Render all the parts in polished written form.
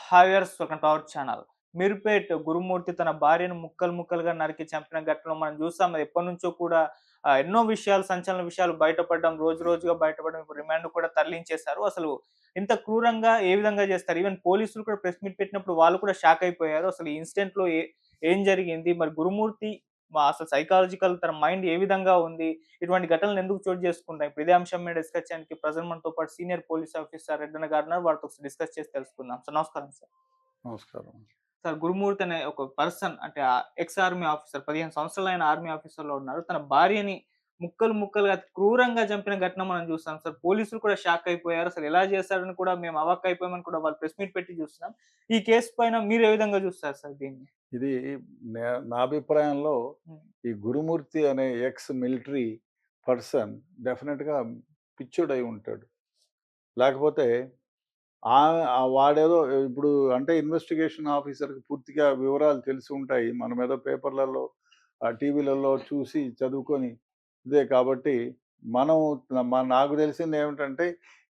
హాయర్స్ welcome to our channel. Meerpet Gurumurthy తన భార్యను ముక్కలు ముక్కలుగా నరికి చంపిన ఘటనలో మనం చూసాం. అది ఎప్పటినుంచో కూడా ఎన్నో విషయాలు సంచలన విషయాలు బయటపడడం, రోజు రోజుగా బయటపడడం, ఇప్పుడు రిమాండ్ కూడా తరలించేశారు. అసలు ఇంత క్రూరంగా ఏ విధంగా చేస్తారు? ఈవెన్ పోలీసులు కూడా ప్రెస్ మీట్ పెట్టినప్పుడు వాళ్ళు కూడా షాక్ అయిపోయారు. అసలు ఈ ఇన్సిడెంట్‌లో ఏం జరిగింది? మరి గురుమూర్తి అసలు సైకాలజికల్ తన మైండ్ ఏ విధంగా ఉంది? ఇటువంటి ఘటనలు ఎందుకు చోటు చేసుకుంటాయి? ఇప్పుడు ఇదే అంశం మీద డిస్కస్ చేయడానికి ప్రెజెంట్ మనతో పాటు సీనియర్ పోలీస్ ఆఫీసర్ రెడ్డన్న గారు ఉన్నారు. వారితో డిస్కస్ చేసి తెలుసుకుందాం. సార్ నమస్కారం సార్. నమస్కారం. సార్ గురుమూర్తి అనే ఒక పర్సన్ అంటే ఎక్స్ ఆర్మీ ఆఫీసర్ 15 సంవత్సరాలైన ఆర్మీ ఆఫీసర్‌లో ఉన్నారు. తన భార్యని ముక్కలు ముక్కలుగా అతి క్రూరంగా చంపిన ఘటన మనం చూసాం సార్. పోలీసులు కూడా షాక్ అయిపోయారు. అసలు ఎలా చేశారని కూడా మేము అవాక్కయిపోయామని కూడా వాళ్ళు ప్రెస్ మీట్ పెట్టి చూస్తున్నాం. ఈ కేస్ పైన మీరు ఏ విధంగా చూస్తారు సార్ దీన్ని? ఇది నా అభిప్రాయంలో హ్మ్. ఈ గురుమూర్తి అనే ఎక్స్ మిలిటరీ పర్సన్ డెఫినిట్‌గా పిచ్చోడై ఉంటాడు. లేకపోతే వాడేదో ఇప్పుడు అంటే ఇన్వెస్టిగేషన్ ఆఫీసర్‌కి పూర్తిగా వివరాలు తెలిసి ఉంటాయి. మనమేదో పేపర్‌లలో, టీవీలలో చూసి చదువుకొని ఇదే కాబట్టి మనం నాకు తెలిసిందేమిటంటే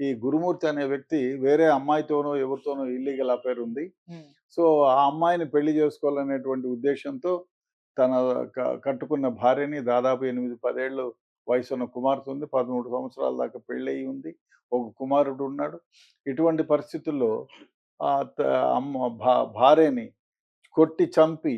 ఈ గురుమూర్తి అనే వ్యక్తి వేరే అమ్మాయితోనో, ఎవరితోనో ఇల్లీగల్ అఫైర్ ఉంది. హ్మ్. సో, ఆ అమ్మాయిని పెళ్లి చేసుకోవాలనేటువంటి ఉద్దేశ్యంతో తన కట్టుకున్న భార్యని దాదాపు 8, 10 ఏళ్ళు వయసున్న కుమార్తె ఉంది. 13 సంవత్సరాల దాకా పెళ్ళయి ఉంది. ఒక కుమారుడు ఉన్నాడు. ఇటువంటి పరిస్థితుల్లో ఆహ్, త అమ్మ భార్యని కొట్టి చంపి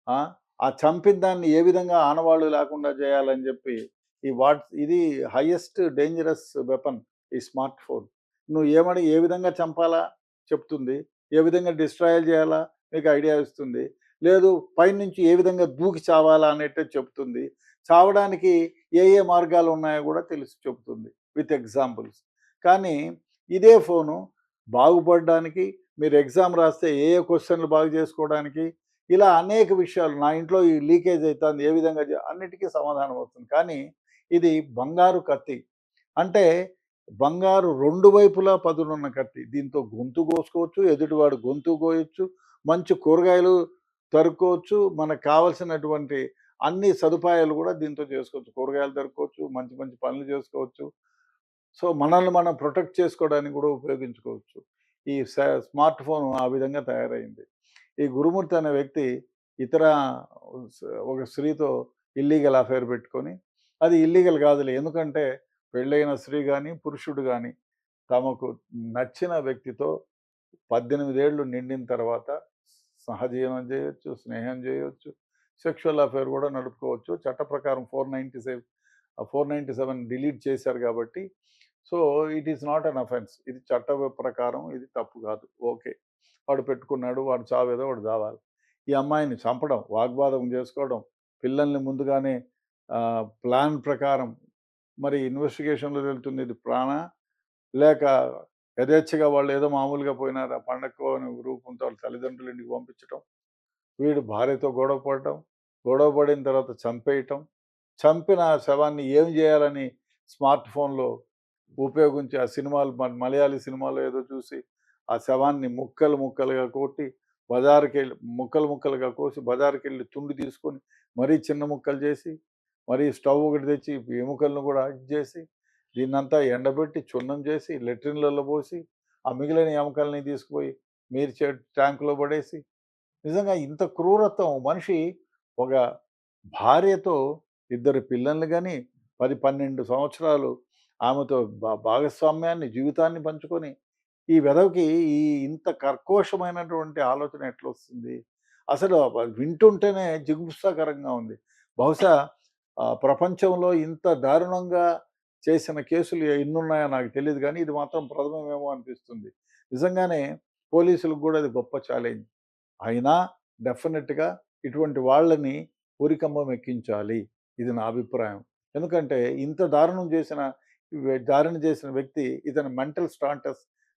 ఆ! ఆ చంపిన దాన్ని ఏ విధంగా ఆనవాళ్ళు లేకుండా చేయాలని చెప్పి ఇది హైయెస్ట్ డేంజరస్ వెపన్ ఈ స్మార్ట్ ఫోన్. నువ్వు ఏ విధంగా చంపాలా చెప్తుంది. ఏ విధంగా డిస్ట్రాయల్ చేయాలా మీకు ఐడియా ఇస్తుంది. లేదు పైనుంచి ఏ విధంగా దూకి చావాలా అనేట్టు చెప్తుంది. చావడానికి ఏ మార్గాలు ఉన్నాయో కూడా తెలిసి చెప్తుంది విత్ ఎగ్జాంపుల్స్. కానీ ఇదే ఫోను బాగుపడడానికి మీరు ఎగ్జామ్ రాస్తే ఏ క్వెషన్‌లు బాగు చేసుకోవడానికి ఇలా అనేక విషయాలు నా ఇంట్లో ఈ లీకేజ్ అయితాంది ఏ విధంగా అన్నిటికీ సమాధానం వస్తుంది. కానీ ఇది బంగారు కత్తి. అంటే బంగారు 2 వైపులా పదునున్న కత్తి. దీంతో గొంతు కోసుకోవచ్చు, ఎదుటివాడు గొంతు కోయొచ్చు, మంచి కూరగాయలు తరుక్కోవచ్చు, మనకు కావాల్సినటువంటి అన్ని సదుపాయాలు కూడా దీంతో చేసుకోవచ్చు. కూరగాయలు తరుక్కోవచ్చు, మంచి మంచి పనులు చేసుకోవచ్చు. సో, మనల్ని మనం ప్రొటెక్ట్ చేసుకోవడానికి కూడా ఉపయోగించుకోవచ్చు. ఈ స్మార్ట్ ఫోన్ ఆ విధంగా తయారైంది. ఈ గురుమూర్తి అనే వ్యక్తి ఇతర స్ ఒక స్త్రీతో ఇల్లీగల్ అఫైర్ పెట్టుకొని, అది ఇల్లీగల్ కాదులే. ఎందుకంటే పెళ్ళైన స్త్రీ గాని, పురుషుడు గాని తమకు నచ్చిన వ్యక్తితో 18 ఏళ్ళు నిండిన తర్వాత సహజీవనం చేయొచ్చు, స్నేహం చేయొచ్చు, సెక్షువల్ అఫైర్ కూడా నడుపుకోవచ్చు. చట్ట ప్రకారం 497 డిలీట్ చేశారు కాబట్టి so, it is not an offence. ఇది చట్ట ప్రకారం ఇది తప్పు కాదు. ఓకే. వాడు పెట్టుకున్నాడు. వాడు చావేదో వాడు చావాలి. ఈ అమ్మాయిని చంపడం, వాగ్వాదం చేసుకోవడం, పిల్లల్ని ముందుగానే ప్లాన్ ప్రకారం మరి ఇన్వెస్టిగేషన్‌లో తేలుతుంది ఇది లేక యథేచ్ఛగా వాళ్ళు ఏదో మామూలుగా పోయినారు. ఆ పండక్కో అనే రూపంతో వాళ్ళ తల్లిదండ్రుల ఇంటికి పంపించటం. వీడు భార్యతో గొడవ పడటం. గొడవ పడిన తర్వాత చంపేయటం. చంపిన శవాన్ని ఏం చేయాలని స్మార్ట్ ఫోన్‌లో ఉపయోగించి ఆ సినిమాలు మలయాళీ సినిమాలో ఏదో చూసి ఆ శవాన్ని ముక్కలు ముక్కలుగా కొట్టి ముక్కలు ముక్కలుగా కోసి బజారుకెళ్ళి తుండి తీసుకొని మరీ చిన్న ముక్కలు చేసి మరీ స్టవ్ ఒకటి తెచ్చి ఎముకలను కూడా ఇది చేసి దీన్నంతా ఎండబెట్టి చున్నం చేసి లెట్రిన్‌లలో పోసి ఆ మిగిలిన ఎముకల్ని తీసుకుపోయి మీరు ట్యాంక్‌లో పడేసి నిజంగా ఇంత క్రూరత్వం మనిషి ఒక భార్యతో ఇద్దరు పిల్లల్ని గాని 10, 12 సంవత్సరాలు ఆమెతో భాగస్వామ్యాన్ని, జీవితాన్ని పంచుకొని ఈ వెధవకి ఇంత కర్కోశమైనటువంటి ఆలోచన ఎట్లొస్తుంది? అసలు వింటుంటేనే జిగుప్సాకరంగా ఉంది. బహుశా ప్రపంచంలో ఇంత దారుణంగా చేసిన కేసులు ఎన్నున్నాయో నాకు తెలీదు గానీ, ఇది మాత్రం ప్రథమమేమో అనిపిస్తుంది. నిజంగానే పోలీసులకు గూడా అది గొప్ప ఛాలెంజ్. అయినా డెఫినిట్‌గా ఇటువంటి వాళ్ళని ఉరికంబం ఎక్కించాలి. ఇది నా అభిప్రాయం. ఎందుకంటే ఇంత దారుణం చేసిన వ్యక్తి ఇతని మెంటల్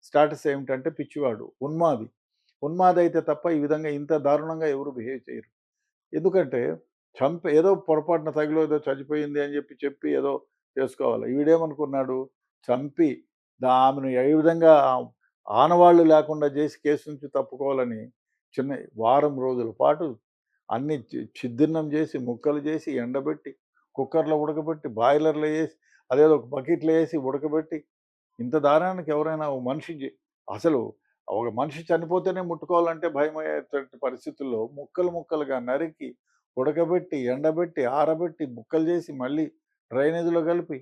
స్టాటస్ ఏమిటంటే పిచ్చివాడు, ఉన్మాది. ఉన్మాది అయితే తప్ప ఈ విధంగా ఇంత దారుణంగా ఎవరు బిహేవ్ చేయరు. ఎందుకంటే ఏదో పొరపాటున తగిలో ఏదో చచ్చిపోయింది అని చెప్పి ఏదో చేసుకోవాలి. వీడేమనుకున్నాడు చంపి ఆమెను ఏ విధంగా ఆనవాళ్ళు లేకుండా చేసి కేసు నుంచి తప్పుకోవాలని చిన్న వారం రోజుల పాటు అన్నీ చిద్దిన్నం చేసి, ముక్కలు చేసి, ఎండబెట్టి, కుక్కర్‌లో ఉడకబెట్టి, బాయిలర్‌లో ఏసి, అదేదో ఒక బకెట్‌లో ఏసి ఉడకబెట్టి, ఇంత దారుణానికి ఎవరైనా ఓ మనిషి అసలు ఒక మనిషి చనిపోతేనే ముట్టుకోవాలంటే భయమయ్యేటటువంటి పరిస్థితుల్లో ముక్కలు ముక్కలుగా నరికి, ఉడకబెట్టి, ఎండబెట్టి, ఆరబెట్టి, ముక్కలు చేసి మళ్ళీ డ్రైనేజ్‌లో కలిపి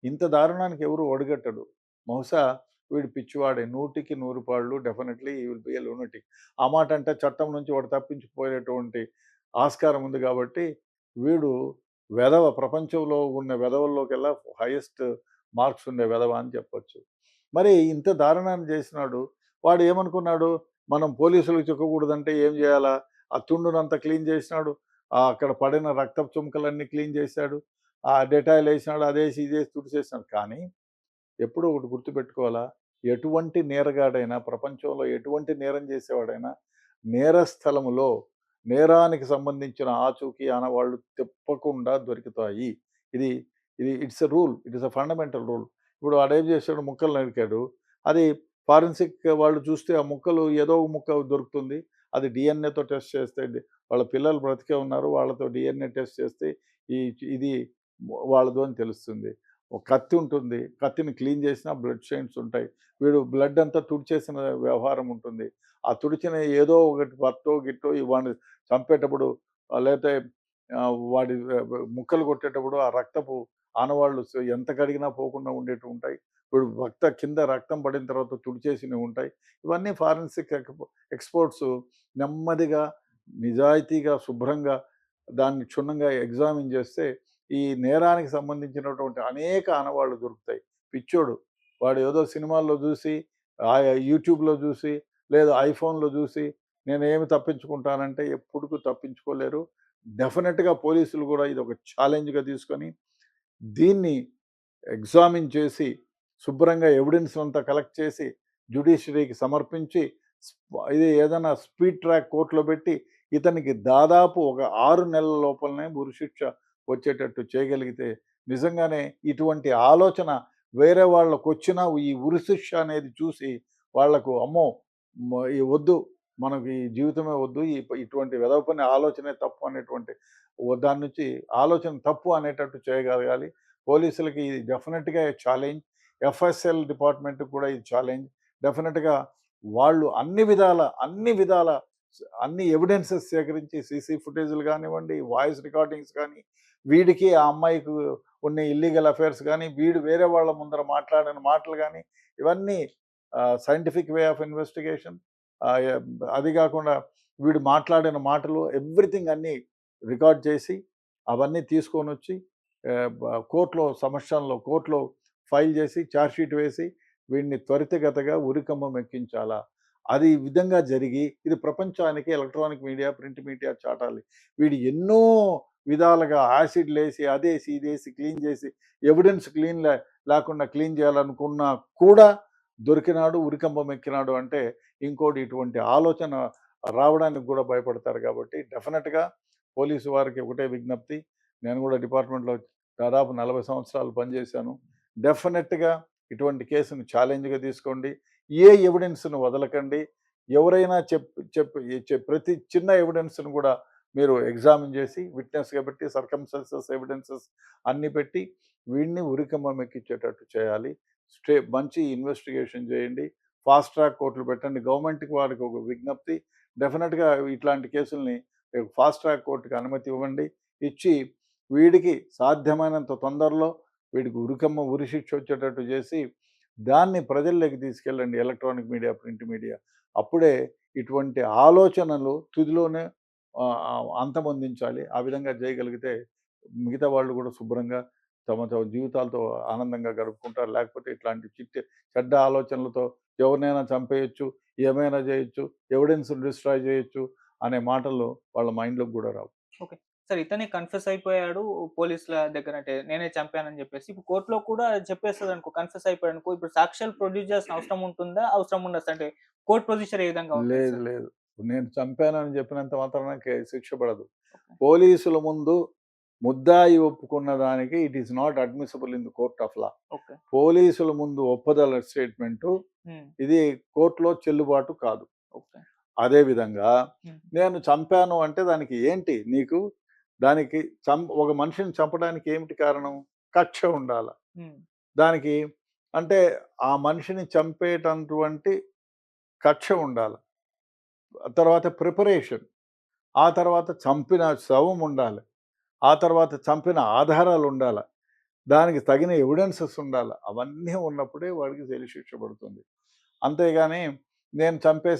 ఇంత దారుణానికి ఎవరు ఒడిగట్టడు. బహుశా వీడు పిచ్చివాడే. 100కి 100 పాళ్ళు definitely he will be a lunatic. ఆ మాట అంటే చట్టం నుంచి వాడు తప్పించుకుపోయేటువంటి ఆస్కారం ఉంది కాబట్టి, వీడు వెధవ, ప్రపంచంలో ఉన్న వెధవల్లోకెల్లా హైయెస్ట్ మార్క్స్ ఉండే వెధవ అని చెప్పొచ్చు. మరి ఇంత దారుణాన్ని చేసినాడు. వాడు ఏమనుకున్నాడు, మనం పోలీసులకు చిక్కకూడదంటే ఏం చేయాలా? ఆ తుండునంతా క్లీన్ చేసినాడు. అక్కడ పడిన రక్తపు చుమ్మకలన్నీ క్లీన్ చేశాడు. ఆ డెటాయిల్ ఏసినాడు. అదేసి ఇదేసి తుడిచేసినాడు. కానీ ఎప్పుడూ ఒకటి గుర్తుపెట్టుకోవాలా, ఎటువంటి నేరగాడైనా, ప్రపంచంలో ఎటువంటి నేరం చేసేవాడైనా, నేరస్థలములో నేరానికి సంబంధించిన ఆచూకీ, ఆనవాళ్ళు తప్పకుండా దొరుకుతాయి. ఇది ఇది it's a rule. It is a fundamental rule. ఇప్పుడు వాడేం చేశాడు, ముక్కలు నరికాడు. అది ఫారెన్సిక్ వాళ్ళు చూస్తే ఆ ముక్కలు ఏదో ఒక ముక్క దొరుకుతుంది. అది డీఎన్ఏతో టెస్ట్ చేస్తే వాళ్ళ పిల్లలు బ్రతికే ఉన్నారు. వాళ్ళతో డీఎన్ఏ టెస్ట్ చేస్తే ఈ ఇది వాళ్ళదో అని తెలుస్తుంది. ఒక కత్తి ఉంటుంది. కత్తిని క్లీన్ చేసినా బ్లడ్ షైన్స్ ఉంటాయి. వీడు బ్లడ్ అంతా తుడిచేసిన వ్యవహారం ఉంటుంది. ఆ తుడిచిన ఏదో ఒకటి బట్టో, గిట్టో వాడిని చంపేటప్పుడు లేతే వాడి ముక్కలు కొట్టేటప్పుడు ఆ రక్తపు ఆనవాళ్ళు ఎంత కడిగినా పోకుండా ఉండేటివి ఉంటాయి. ఇప్పుడు కింద రక్తం పడిన తర్వాత తుడిచేసినవి ఉంటాయి. ఇవన్నీ ఫారెన్సిక్ ఎక్స్‌పర్ట్స్ నెమ్మదిగా, నిజాయితీగా, శుభ్రంగా దాన్ని క్షుణ్ణంగా ఎగ్జామిన్ చేస్తే ఈ నేరానికి సంబంధించినటువంటి అనేక ఆనవాళ్ళు దొరుకుతాయి. పిచ్చోడు వాడు ఏదో సినిమాల్లో చూసి, యూట్యూబ్‌లో చూసి, లేదా ఐఫోన్‌లో చూసి నేనేమి తప్పించుకుంటానంటే ఎప్పుడుకు తప్పించుకోలేరు. డెఫినిట్‌గా పోలీసులు కూడా ఇదొక ఛాలెంజ్‌గా తీసుకొని దీన్ని ఎగ్జామిన్ చేసి, శుభ్రంగా ఎవిడెన్స్ అంతా కలెక్ట్ చేసి, జ్యుడిషియరీకి సమర్పించి, ఇది ఏదైనా స్పీడ్ ట్రాక్ కోర్ట్‌లో పెట్టి, ఇతనికి దాదాపు ఒక 6 నెలల లోపలనే ఉరిశిక్ష వచ్చేటట్టు చేయగలిగితే, నిజంగానే ఇటువంటి ఆలోచన వేరే వాళ్ళకొచ్చినా ఈ ఉరిశిక్ష అనేది చూసి వాళ్ళకు అమ్మో! ఈ వద్దు, మనకి ఈ జీవితమే వద్దు. ఇటువంటి వెధవ పని ఆలోచనే తప్పు అనేటువంటి దాని నుంచి ఆలోచన తప్పు అనేటట్టు చేయగలగాలి. పోలీసులకి ఇది డెఫినిట్‌గా ఛాలెంజ్. ఎఫ్ఎస్ఎల్ డిపార్ట్మెంట్‌కి కూడా ఇది ఛాలెంజ్. డెఫినిట్‌గా వాళ్ళు అన్ని విధాల అన్ని ఎవిడెన్సెస్ సేకరించి సీసీ ఫుటేజ్‌లు గానివ్వండి, వాయిస్ రికార్డింగ్స్ కానీ, వీడికి ఆ అమ్మాయికి ఉన్న ఇల్లీగల్ అఫైర్స్ గానీ, వీడు వేరే వాళ్ళ ముందర మాట్లాడిన మాటలు గానీ, ఇవన్నీ సైంటిఫిక్ వే ఆఫ్ ఇన్వెస్టిగేషన్. ఆహ్, య అది గాకుండా వీడు మాట్లాడిన మాటలు ఎవ్రీథింగ్ అన్నీ రికార్డ్ చేసి, అవన్నీ తీసుకొనొచ్చి కోర్ట్‌లో ఫైల్ చేసి, ఛార్జ్ షీట్ వేసి, వీడిని త్వరితగతిగా ఉరికంబం ఎక్కించాలా? అది ఈ విధంగా జరిగి, ఇది ప్రపంచానికి ఎలక్ట్రానిక్ మీడియా, ప్రింట్ మీడియా చాటాలి. వీడు ఎన్నో విధాలుగా యాసిడ్‌లేసి, అదేసి, ఇదేసి క్లీన్ చేసి, ఎవిడెన్స్ లేకుండా క్లీన్ చేయాలనుకున్నా కూడా దొరికినాడు, ఉరికంబం ఎక్కినాడు అంటే, ఇంకోటి ఇటువంటి ఆలోచన రావడానికి కూడా భయపడతారు కాబట్టి, డెఫినిట్‌గా పోలీసు వారికి ఒకటే విజ్ఞప్తి. నేను కూడా డిపార్ట్మెంట్‌లో దాదాపు 40 సంవత్సరాలు పనిచేశాను. డెఫినిట్‌గా ఇటువంటి కేసుని ఛాలెంజ్‌గా తీసుకోండి. ఏ ఎవిడెన్స్‌ను వదలకండి. ఎవరైనా ప్రతి చిన్న ఎవిడెన్స్‌ను కూడా మీరు ఎగ్జామిన్ చేసి, విట్‌నెస్‌గా పెట్టి, సర్కమ్‌స్టాన్సెస్, ఎవిడెన్సెస్ అన్నీ పెట్టి, వీడిని ఉరికంబం ఎక్కించేటట్టు చేయాలి. మంచి ఇన్వెస్టిగేషన్ చేయండి. ఫాస్ట్ ట్రాక్ కోర్టులు పెట్టండి. గవర్నమెంట్‌కి వారికి ఒక విజ్ఞప్తి. డెఫినిట్‌గా ఇట్లాంటి కేసుల్ని ఫాస్ట్ ట్రాక్ కోర్ట్‌కి అనుమతి ఇవ్వండి. ఇచ్చి వీడికి సాధ్యమైనంత తొందరలో వీడికి ఉరిశిక్ష వచ్చేటట్టు చేసి, దాన్ని ప్రజల్లోకి తీసుకెళ్ళండి, ఎలక్ట్రానిక్ మీడియా, ప్రింట్ మీడియా. అప్పుడే ఇటువంటి ఆలోచనలు తుదిలోనే అంతమొందించాలి. ఆ విధంగా చేయగలిగితే మిగతా వాళ్ళు కూడా శుభ్రంగా తమ జీవితాలతో ఆనందంగా గడుపుకుంటారు. లేకపోతే ఇట్లాంటి చెడ్డ ఆలోచనలతో ఎవరినైనా చంపేయొచ్చు, ఏమైనా చేయొచ్చు, ఎవిడెన్స్‌ని డిస్ట్రాయ్ చేయొచ్చు అనే మాటలు వాళ్ళ మైండ్‌లోకి కూడా రావు. ఓకే. సరే ఇతనే కన్ఫెస్ అయిపోయాడు పోలీసుల దగ్గర అంటే నేనే చంపానని జెప్పేసి. ఇప్పుడు కోర్ట్‌లో కూడా చెప్పేస్తదనుకో కన్ఫెస్ అయిపోయాడనుకో. ఇప్పుడు సాక్ష్యాలు ప్రొడ్యూస్ చేయాల్సిన అవసరం ఉంటుందా? అవసరం ఉండదా? అంటే కోర్ట్ ప్రొసీజర్ ఏ విధంగా ఉంటుంది లేదు. సార్? లేదు. నేను చంపానని చెప్పినంత మాత్రాన శిక్ష పడదు. ఓకే. పోలీసుల ముందు ముద్దాయి ఒప్పుకున్న దానికి it is not admissible in the court of law. Okay. పోలీసుల ముందు ఒప్పుదల స్టేట్మెంటు హ్మ్. ఇది కోర్ట్‌లో చెల్లుబాటు కాదు. ఓకే. అదే విధంగా హ్మ్. నేను చంపాను అంటే దానికి ఏంటి నీకు? దానికి ఒక మనిషిని చంపడానికి ఏమిటి కారణం? కక్ష ఉండాల. హ్మ్. దానికి అంటే ఆ మనిషిని చంపేటటువంటి కక్ష ఉండాలి, తర్వాత ప్రిపరేషన్, ఆ తర్వాత చంపిన శవం ఉండాలి, ఆ తర్వాత చంపిన ఆధారాలు ఉండాలి, దానికి తగిన ఎవిడెన్సెస్ ఉండాలి. అవన్నీ ఉన్నప్పుడే వాడికి జైలు శిక్ష పడుతుంది. అంతేగాని నేను చంపేసి